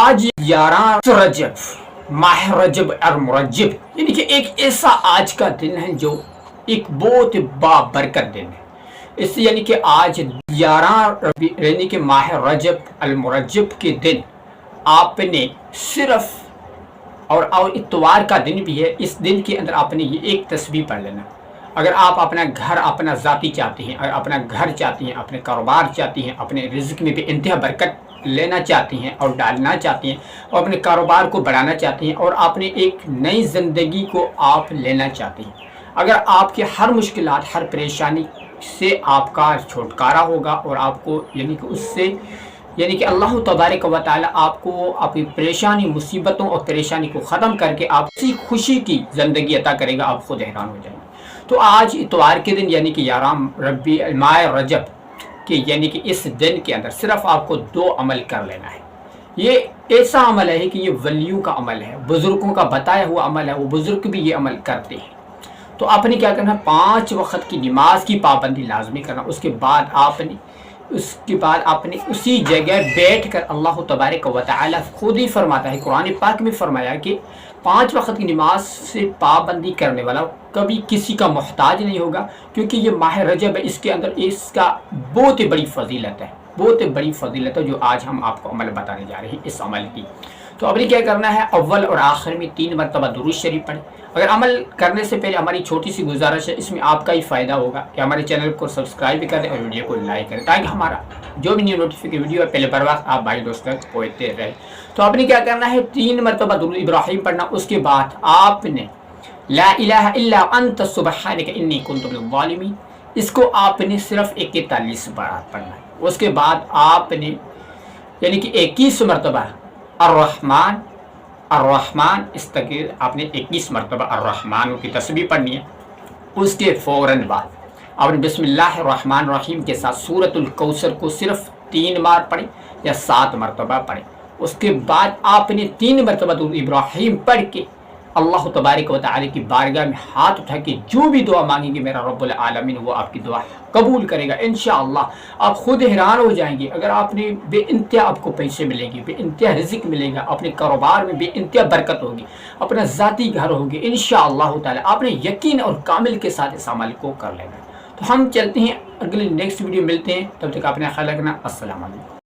آج 11 رجب، ماہ رجب المرجب، یعنی کہ ایک ایسا آج کا دن ہے جو ایک بہت بابرکت دن ہے۔ اس یعنی کہ آج 11 یعنی کہ ماہ رجب المرجب کے دن آپ نے صرف اور اتوار کا دن بھی ہے، اس دن کے اندر آپ نے یہ ایک تسبیح پڑھ لینا۔ اگر آپ اپنا گھر اپنا ذاتی چاہتے ہیں، اگر اپنا گھر چاہتے ہیں، اپنے کاروبار چاہتے ہیں، اپنے رزق میں بھی انتہا برکت لینا چاہتے ہیں اور ڈالنا چاہتے ہیں، اور اپنے کاروبار کو بڑھانا چاہتے ہیں، اور اپنے ایک نئی زندگی کو آپ لینا چاہتے ہیں، اگر آپ کے ہر مشکلات، ہر پریشانی سے آپ کا چھٹکارا ہوگا، اور آپ کو یعنی کہ اس سے یعنی کہ اللہ تبارک و تعالی آپ کو اپنی پریشانی، مصیبتوں اور پریشانی کو ختم کر کے آپ کی خوشی کی زندگی عطا کرے گا، آپ خود حیران ہو جائیں گے۔ تو آج اتوار کے دن یعنی کہ 11 ماہ رجب کے یعنی کہ اس دن کے اندر صرف آپ کو 2 عمل کر لینا ہے۔ یہ ایسا عمل ہے کہ یہ ولیوں کا عمل ہے، بزرگوں کا بتایا ہوا عمل ہے، وہ بزرگ بھی یہ عمل کرتے ہیں۔ تو آپ نے کیا کرنا ہے، 5 وقت کی نماز کی پابندی لازمی کرنا۔ اس کے بعد آپ نے اسی جگہ بیٹھ کر اللہ تبارک و تعالی خود ہی فرماتا ہے، قرآن پاک میں فرمایا کہ 5 وقت کی نماز سے پابندی کرنے والا کبھی کسی کا محتاج نہیں ہوگا، کیونکہ یہ ماہ رجب ہے، اس کے اندر اس کا بہت بڑی فضیلت ہے، بہت بڑی فضیلت ہے، جو آج ہم آپ کو عمل بتانے جا رہے ہیں اس عمل کی۔ تو اب نے کیا کرنا ہے، اول اور آخر میں 3 مرتبہ درود شریف پڑھیں۔ اگر عمل کرنے سے پہلے ہماری چھوٹی سی گزارش ہے، اس میں آپ کا ہی فائدہ ہوگا کہ ہمارے چینل کو سبسکرائب بھی کریں اور ویڈیو کو لائک کریں، تاکہ ہمارا جو بھی نیو نوٹیفیکیشن ویڈیو ہے پہلے بر وقت آپ بھائی دوستوں تک پہنچتے رہے۔ تو آپ نے کیا کرنا ہے، 3 مرتبہ درود ابراہیم پڑھنا۔ اس کے بعد آپ نے لا الہ الا انت سبحانک انی کنت من الظالمین، اس کو آپ نے صرف 41 بار پڑھنا ہے۔ اس کے بعد آپ نے یعنی کہ 21 مرتبہ الرحمن استغفر، آپ نے 21 مرتبہ الرحمن کی تسبیح پڑھنی ہے۔ اس کے فوراً بعد آپ نے بسم اللہ الرحمن الرحیم کے ساتھ سورۃ الکوثر کو صرف 3 بار پڑھیں یا 7 مرتبہ پڑھیں۔ اس کے بعد آپ نے 3 مرتبہ درود ابراہیم پڑھ کے اللہ تبارک و تعالی کی بارگاہ میں ہاتھ اٹھا کے جو بھی دعا مانگیں گے، میرا رب العالمین وہ آپ کی دعا قبول کرے گا انشاءاللہ۔ آپ خود حیران ہو جائیں گے، اگر آپ نے بے انتہا آپ کو پیسے ملیں گے، بے انتہا رزق ملے گا، اپنے کاروبار میں بے انتہا برکت ہوگی، اپنا ذاتی گھر ہوگی انشاءاللہ تعالی۔ آپ نے یقین اور کامل کے ساتھ اس عمل کو کر لینا۔ تو ہم چلتے ہیں اگلے نیکسٹ ویڈیو، ملتے ہیں، تب تک اپنا خیال رکھنا۔ السلام علیکم۔